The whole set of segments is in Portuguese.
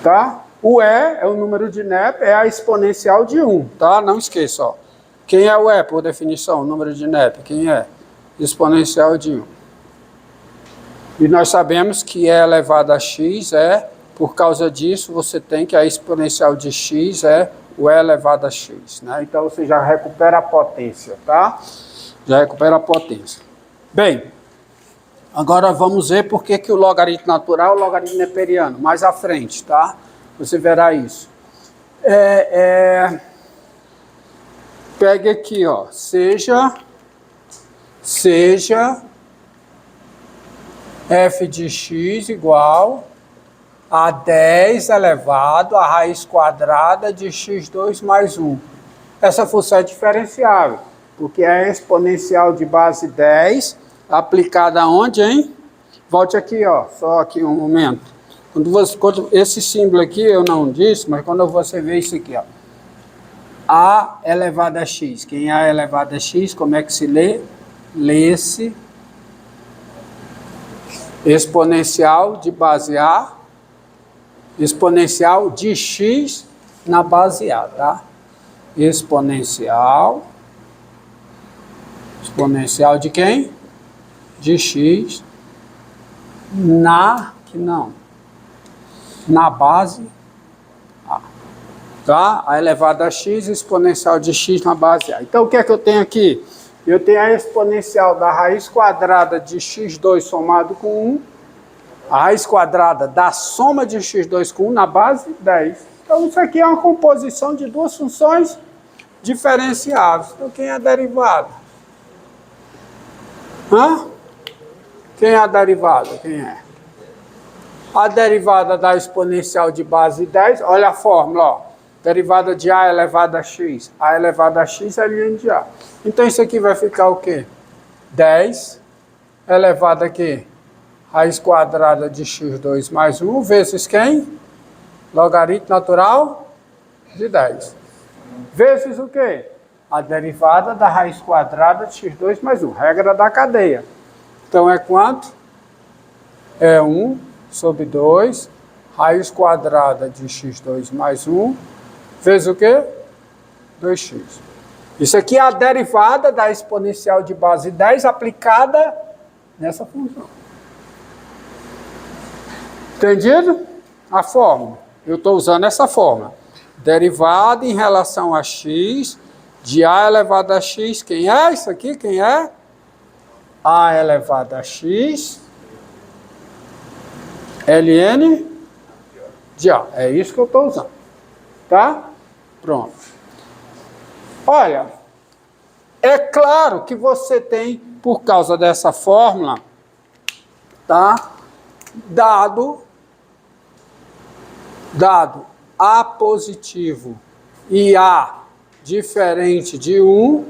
Tá? O E é o número de Nepe, é a exponencial de 1, tá? Não esqueça, ó. Quem é o E, por definição, o número de Nepe? Quem é? Exponencial de 1. E nós sabemos que E elevado a x por causa disso, você tem que a exponencial de x é o E elevado a x, né? Então, você já recupera a potência, tá? Já recupera a potência. Bem, agora vamos ver por que o logaritmo natural é o logaritmo neperiano. Mais à frente, tá? Você verá isso. Pegue aqui, ó. Seja f de x igual a 10 elevado à raiz quadrada de x2 mais 1. Essa função é diferenciável, porque é a exponencial de base 10 aplicada aonde, hein? Volte aqui, ó. Só aqui um momento. Quando esse símbolo aqui eu não disse, mas quando você vê isso aqui, ó. A elevado a x. Quem é A elevado a x, como é que se lê? Lê-se exponencial de base A, exponencial de x na base A, tá? Exponencial de quem? De x na base A, tá? A elevado a x, exponencial de x na base A. Então, o que é que eu tenho aqui? Eu tenho a exponencial da raiz quadrada de x2 somado com 1, a raiz quadrada da soma de x2 com 1 na base 10. Então, isso aqui é uma composição de duas funções diferenciáveis. Então, quem é a derivada? Quem é a derivada? Quem é? A derivada da exponencial de base 10, olha a fórmula, ó. Derivada de A elevado a x. A elevado a x é ln de A. Então, isso aqui vai ficar o quê? 10 elevado a quê? Raiz quadrada de x2 mais 1 vezes quem? Logaritmo natural de 10. Vezes o quê? A derivada da raiz quadrada de x2 mais 1. Regra da cadeia. Então, é quanto? É 1 sobre 2, raiz quadrada de x2 mais 1, vezes o quê? 2x. Isso aqui é a derivada da exponencial de base 10 aplicada nessa função. Entendido? A fórmula. Eu estou usando essa fórmula. Derivada em relação a x de A elevado a x. Quem é isso aqui? Quem é? A elevado a x ln de A. É isso que eu estou usando. Tá? Pronto. Olha, é claro que você tem, por causa dessa fórmula, tá? Dado A positivo e A diferente de 1,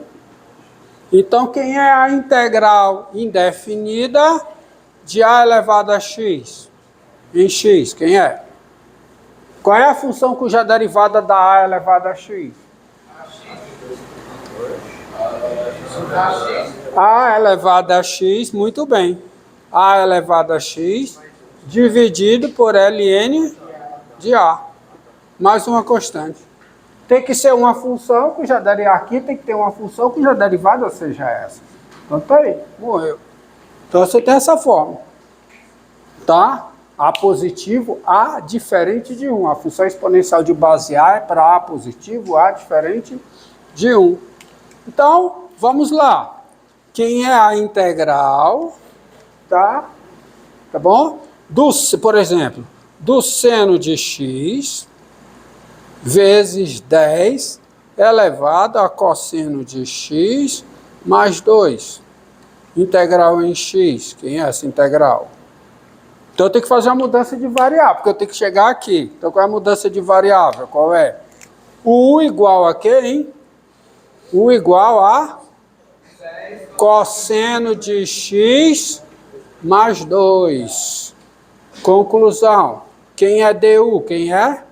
então quem é a integral indefinida de A elevado a x? Em x, quem é? Qual é a função cuja derivada da A elevado a x? A elevado a x, muito bem. A elevado a x dividido por ln de A. Mais uma constante. Tem que ser uma função cuja derivada aqui, tem que ter uma função cuja derivada seja essa. Então tá aí, morreu. Então você tem essa forma. Tá? A positivo, A diferente de 1. A função exponencial de base A é para A positivo, A diferente de 1. Então, vamos lá. Quem é a integral, tá? Tá bom? Por exemplo, do seno de x vezes 10 elevado a cosseno de x mais 2. Integral em x. Quem é essa integral? Então, eu tenho que fazer uma mudança de variável, porque eu tenho que chegar aqui. Então, qual é a mudança de variável? Qual é? O U igual a quê, hein? U igual a cosseno de x mais 2. Conclusão. Quem é DU? Quem é?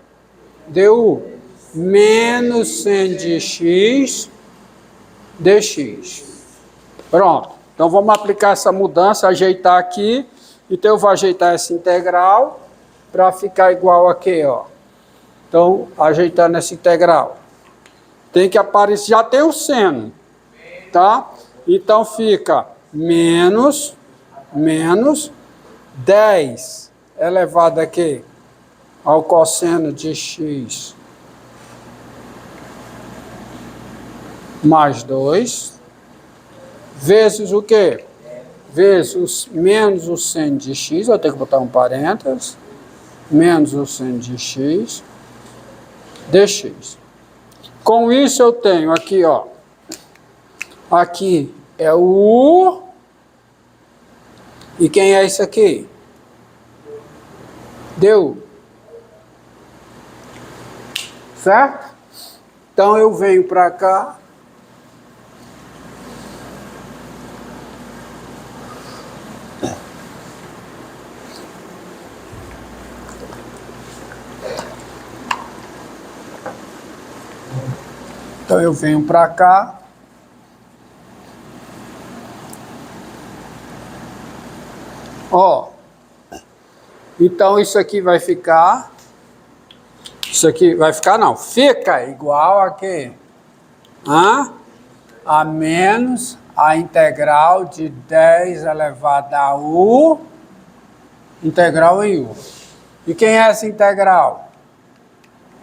DU. Menos sen de x dx. Pronto. Então, vamos aplicar essa mudança, ajeitar aqui. Então, eu vou ajeitar essa integral para ficar igual aqui, ó. Então, ajeitando essa integral. Tem que aparecer, já tem o seno, tá? Então fica menos 10 elevado aqui ao cosseno de x mais 2, vezes o quê? Vezes menos o seno de x, eu tenho que botar um parênteses, menos o seno de x, dx. Com isso eu tenho aqui, ó, aqui é o U, e quem é isso aqui? Du. Certo? Então eu venho para cá. Então eu venho para cá. Ó. Então isso aqui vai ficar. Isso aqui vai ficar não. Fica igual a quê? A menos a integral de 10 elevado a U. Integral em U. E quem é essa integral?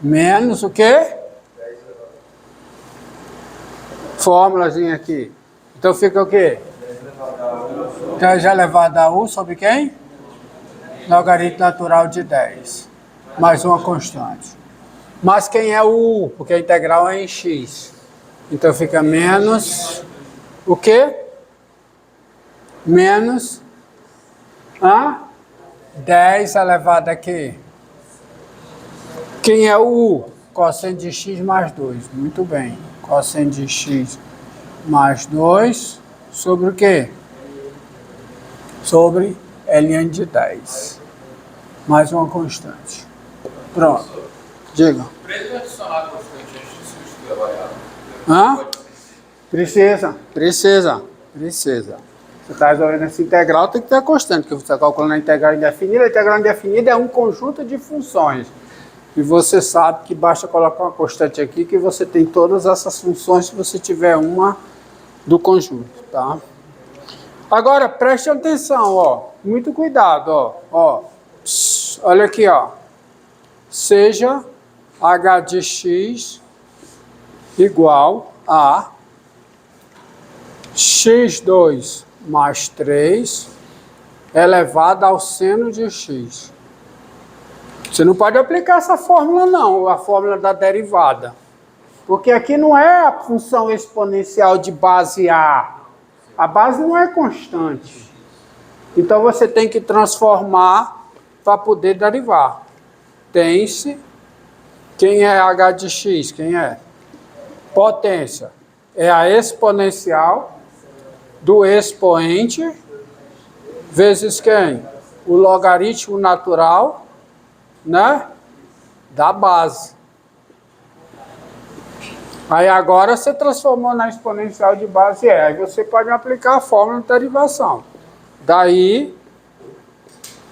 Menos o quê? Fórmulazinha aqui. Então fica o quê? 10 elevado a U sobre quem? Logaritmo natural de 10. Mais uma constante. Mas quem é o U? Porque a integral é em x. Então fica menos o quê? Menos 10 elevado a quê? Quem é o U? Cosseno de x mais 2. Muito bem. Cosseno de x mais 2 sobre o quê? Sobre ln de 10. Mais uma constante. Pronto. Diga. Precisa adicionar a constante antes de substituir a variável? Precisa. Você está resolvendo essa integral, tem que ter a constante, porque você está calculando a integral indefinida. A integral indefinida é um conjunto de funções. E você sabe que basta colocar uma constante aqui que você tem todas essas funções se você tiver uma do conjunto, tá? Agora, preste atenção, ó. Muito cuidado, ó. Olha aqui, ó. Seja h de x igual a x2 mais 3 elevado ao seno de x. Você não pode aplicar essa fórmula não, a fórmula da derivada. Porque aqui não é a função exponencial de base A. A base não é constante. Então você tem que transformar para poder derivar. Tem-se. Quem é h de x? Quem é? Potência. É a exponencial do expoente vezes quem? O logaritmo natural, né? Da base. Aí agora você transformou na exponencial de base E. Aí você pode aplicar a fórmula de derivação. Daí,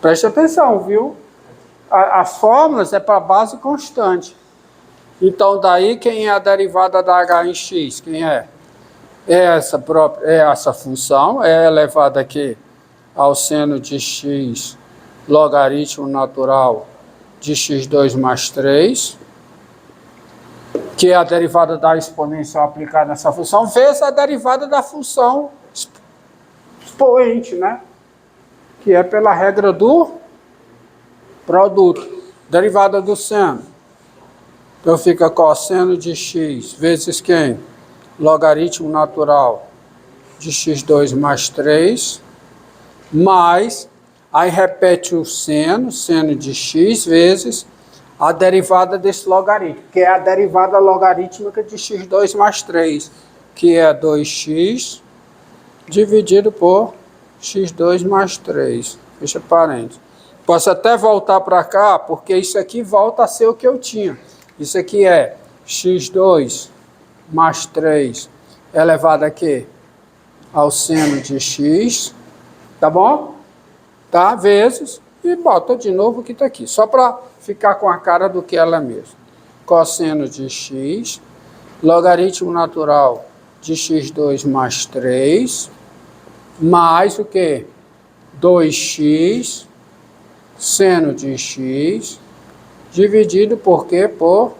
preste atenção, viu? As fórmulas é para base constante. Então daí quem é a derivada da h em x? Quem é? É essa função, é elevada aqui ao seno de x logaritmo natural de x2 mais 3, que é a derivada da exponencial aplicada nessa função, vezes a derivada da função expoente, né? Que é pela regra do produto. Derivada do seno. Então fica cosseno de x vezes quem? Logaritmo natural de x2 mais 3, mais, aí repete o seno de x vezes a derivada desse logaritmo, que é a derivada logarítmica de x2 mais 3, que é 2x dividido por x2 mais 3. Fecha parênteses. Posso até voltar para cá, porque isso aqui volta a ser o que eu tinha. Isso aqui é x2 mais 3 elevado a quê? Ao seno de x, tá bom? Tá? Vezes e bota de novo o que está aqui, só para ficar com a cara do que ela é mesmo. Cosseno de x, logaritmo natural de x2 mais 3, mais o quê? 2x, seno de x, dividido por quê? Por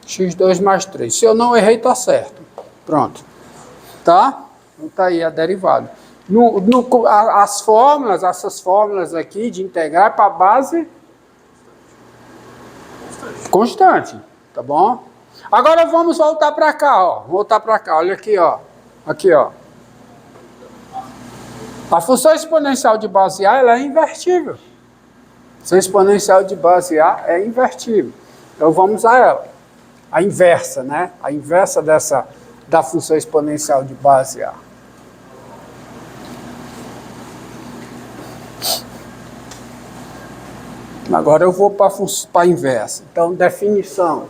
x2 mais 3. Se eu não errei, está certo. Pronto. Tá? Então tá aí a derivada. As fórmulas, essas fórmulas aqui de integrar para a base constante. Tá bom? Agora vamos voltar para cá, ó. Voltar para cá, olha aqui, ó. Aqui, ó. A função exponencial de base A, ela é invertível. A função exponencial de base A é invertível. Então vamos a ela. A inversa, né? A inversa da função exponencial de base A. Agora eu vou para a inversa. Então, definição.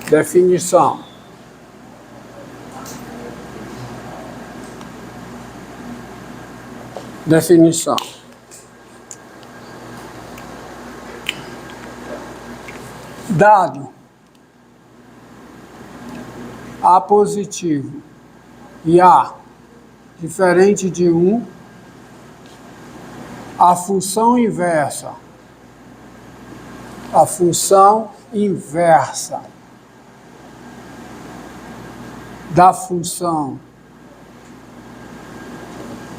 Definição. Definição. Dado A positivo e A diferente de 1, a função inversa da função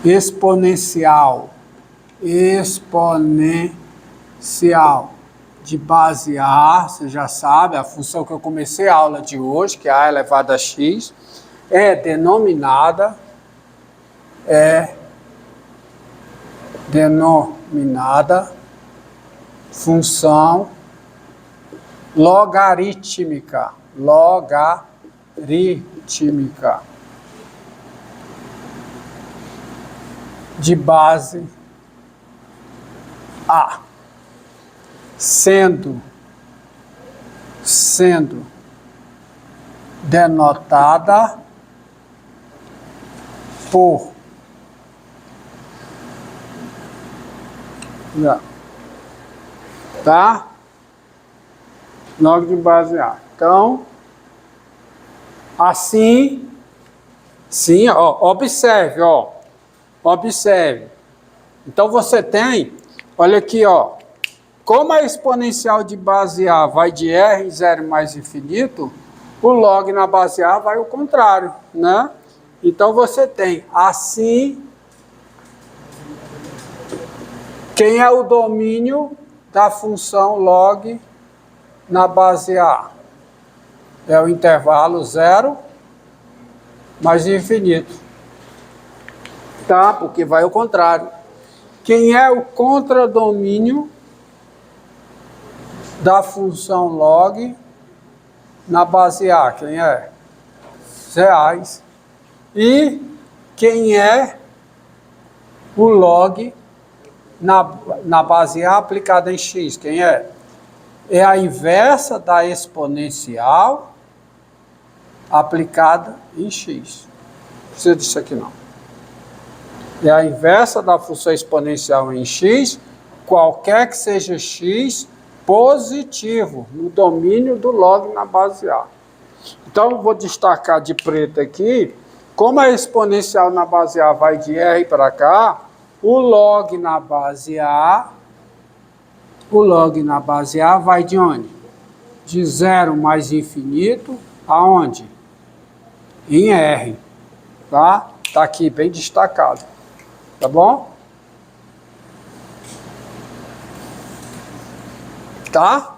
exponencial de base A, você já sabe, a função que eu comecei a aula de hoje, que é A elevado a x, é denominada função logarítmica de base A, sendo denotada por tá? Log de base A. Então, assim, sim, ó, observe, ó. Observe. Então você tem, olha aqui, ó. Como a exponencial de base A vai de R em 0 mais infinito, o log na base A vai ao contrário, né? Então você tem assim. Quem é o domínio da função log na base A? É o intervalo 0 mais infinito. Tá? Porque vai ao contrário. Quem é o contradomínio da função log na base A? Quem é? Reais. E quem é o log na base A aplicada em x? Quem é? É a inversa da exponencial aplicada em x. Não precisa disso aqui não. É a inversa da função exponencial em x, qualquer que seja x positivo, no domínio do log na base A. Então, vou destacar de preto aqui, como a exponencial na base A vai de R para cá, o log na base A vai de onde? De 0 mais infinito, aonde? Em R, tá? Tá aqui bem destacado, tá bom? Tá?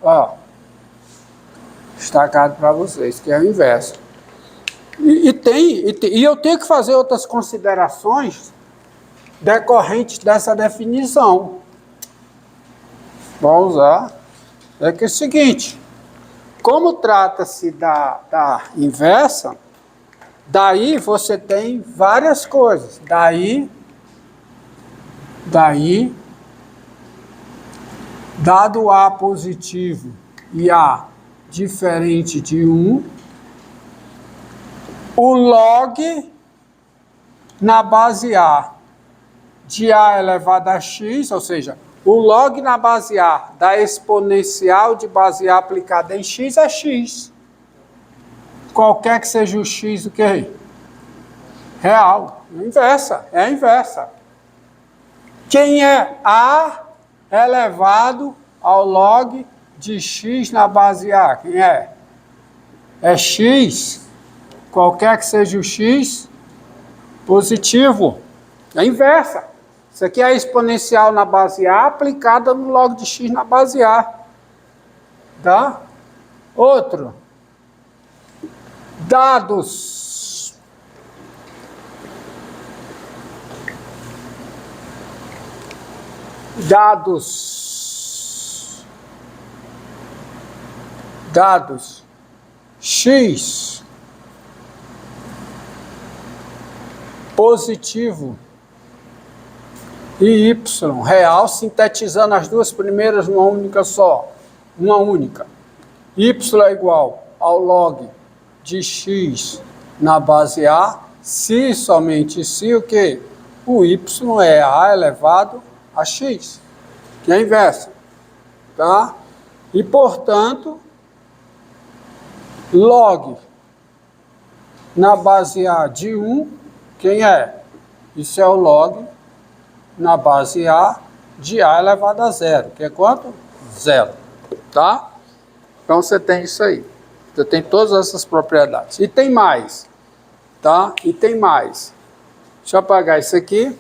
Ó, destacado para vocês, que é o inverso. E eu tenho que fazer outras considerações decorrentes dessa definição. Vou usar. É que é o seguinte, como trata-se da inversa, daí você tem várias coisas. Daí, dado A positivo e A diferente de 1, o log na base A de A elevado a x, ou seja, o log na base A da exponencial de base A aplicada em x é x. Qualquer que seja o x, o que? Real. Inversa, é a inversa. Quem é A elevado ao log de x na base A? Quem é? É x. Qualquer que seja o x, positivo. É a inversa. Isso aqui é a exponencial na base A aplicada no log de x na base A. Tá? Outro. Dados. Dados. X. Positivo. E y real, sintetizando as duas primeiras numa única só. Uma única. Y é igual ao log de x na base A, se somente se o que? O y é A elevado a x, que é a inversa. Tá? E, portanto, log na base A de 1, quem é? Isso é o log na base A de A elevado a zero, que é quanto? Zero, tá? Então você tem isso aí, você tem todas essas propriedades. E tem mais, tá? E tem mais. Deixa eu apagar isso aqui.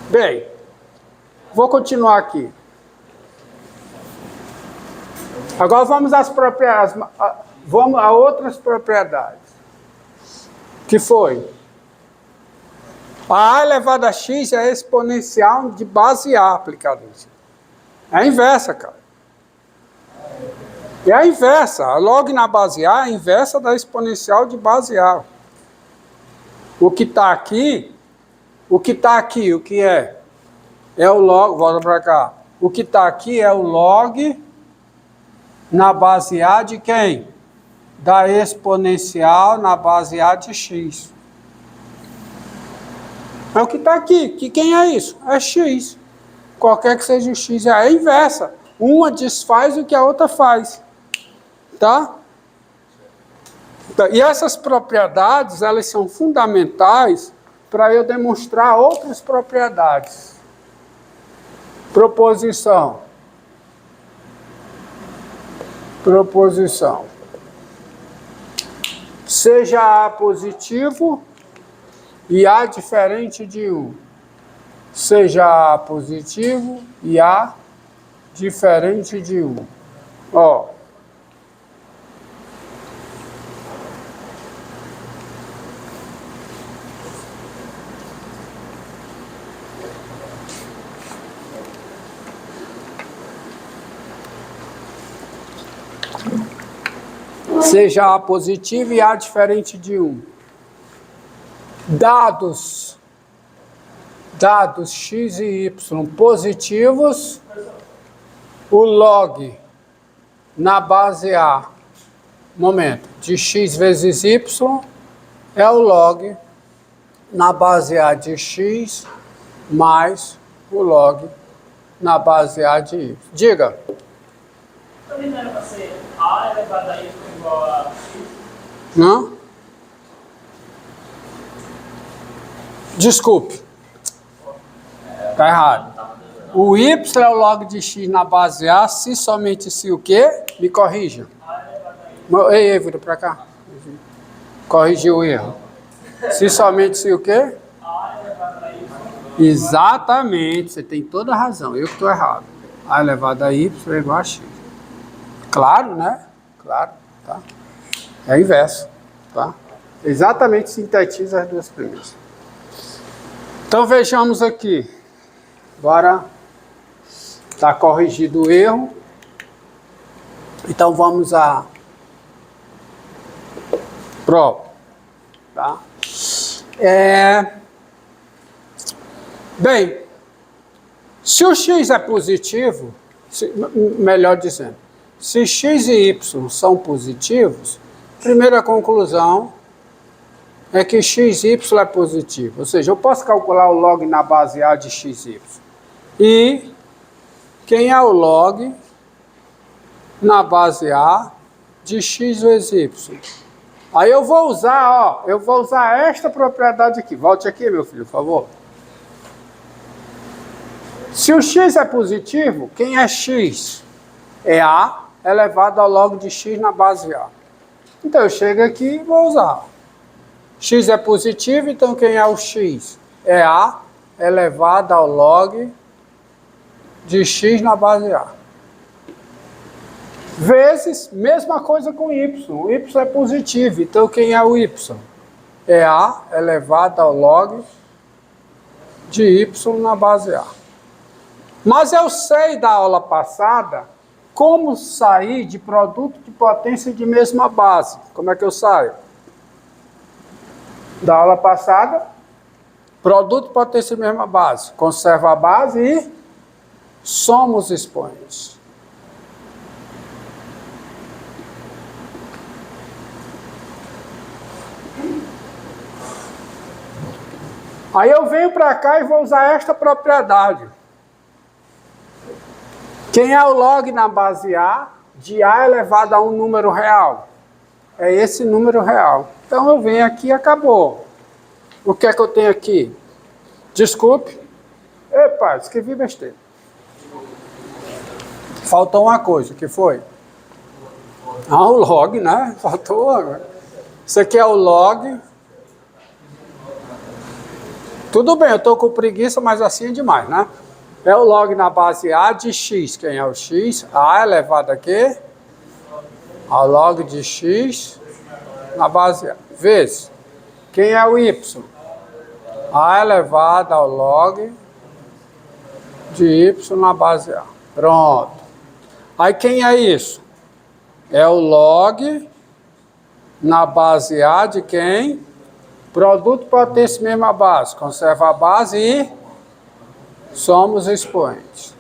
Bem, vou continuar aqui. Agora vamos às propriedades, vamos a outras propriedades. Que foi? A A elevado a x é a exponencial de base A aplicada em x. É a inversa, cara. É a inversa. A log na base A é a inversa da exponencial de base A. O que está aqui, o que é? É o log, volta para cá. O que está aqui é o log na base A de quem? Da exponencial na base A de x. É o que está aqui. Que quem é isso? É x. Qualquer que seja o x, é a inversa. Uma desfaz o que a outra faz. Tá? E essas propriedades, elas são fundamentais para eu demonstrar outras propriedades. Proposição. Seja A positivo e A diferente de 1. Seja A positivo e A diferente de 1. Ó. Seja A positivo e A diferente de 1. Dados x e y positivos, o log na base A, de x vezes y, é o log na base A de x mais o log na base A de y. Diga. Também não era para ser A elevado a y igual a x? Não? Desculpe. Está errado. O y é o log de x na base A, se somente se o quê? Me corrija. Ei, vira para cá. Corrigiu o erro. Se somente se o quê? Exatamente, você tem toda a razão. Eu que estou errado. A elevado a y é igual a x. Claro, né? Claro, tá? É o inverso, tá? Exatamente sintetiza as duas primeiras. Então vejamos aqui. Agora está corrigido o erro. Então vamos a prova, tá? Bem, se o x é positivo, melhor dizendo, se x e y são positivos, primeira conclusão é que x e y é positivo. Ou seja, eu posso calcular o log na base A de x e y. E quem é o log na base A de x vezes y? Aí eu vou usar, esta propriedade aqui. Volte aqui, meu filho, por favor. Se o x é positivo, quem é x? É A elevado ao log de x na base A. Então eu chego aqui e vou usar. X é positivo, então quem é o x? É A elevado ao log de x na base A. Vezes, mesma coisa com y. O y é positivo, então quem é o y? É A elevado ao log de y na base A. Mas eu sei da aula passada como sair de produto de potência de mesma base. Como é que eu saio? Da aula passada, produto de potência de mesma base. Conserva a base e soma os expoentes. Aí eu venho para cá e vou usar esta propriedade. Quem é o log na base A de A elevado a um número real? É esse número real. Então eu venho aqui e acabou. O que é que eu tenho aqui? Desculpe. Epa, escrevi besteira. Faltou uma coisa, que foi? O log, né? Faltou agora. Isso aqui é o log. Tudo bem, eu estou com preguiça, mas assim é demais, né? É o log na base A de x. Quem é o x? A elevado a quê? Ao log de x na base A. Vezes. Quem é o y? A elevado ao log de y na base A. Pronto. Aí quem é isso? É o log na base A de quem? Produto potência mesma base. Conserva a base e somos expoentes.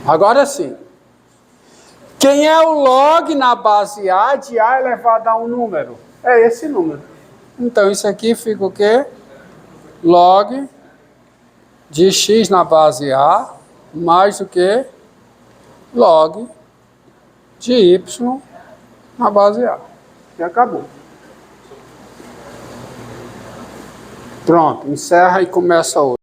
Agora sim. Quem é o log na base A de A elevado a um número? É esse número. Então isso aqui fica o quê? Log de x na base A mais o quê? Log de y na base A. E acabou. Pronto, encerra e começa outra.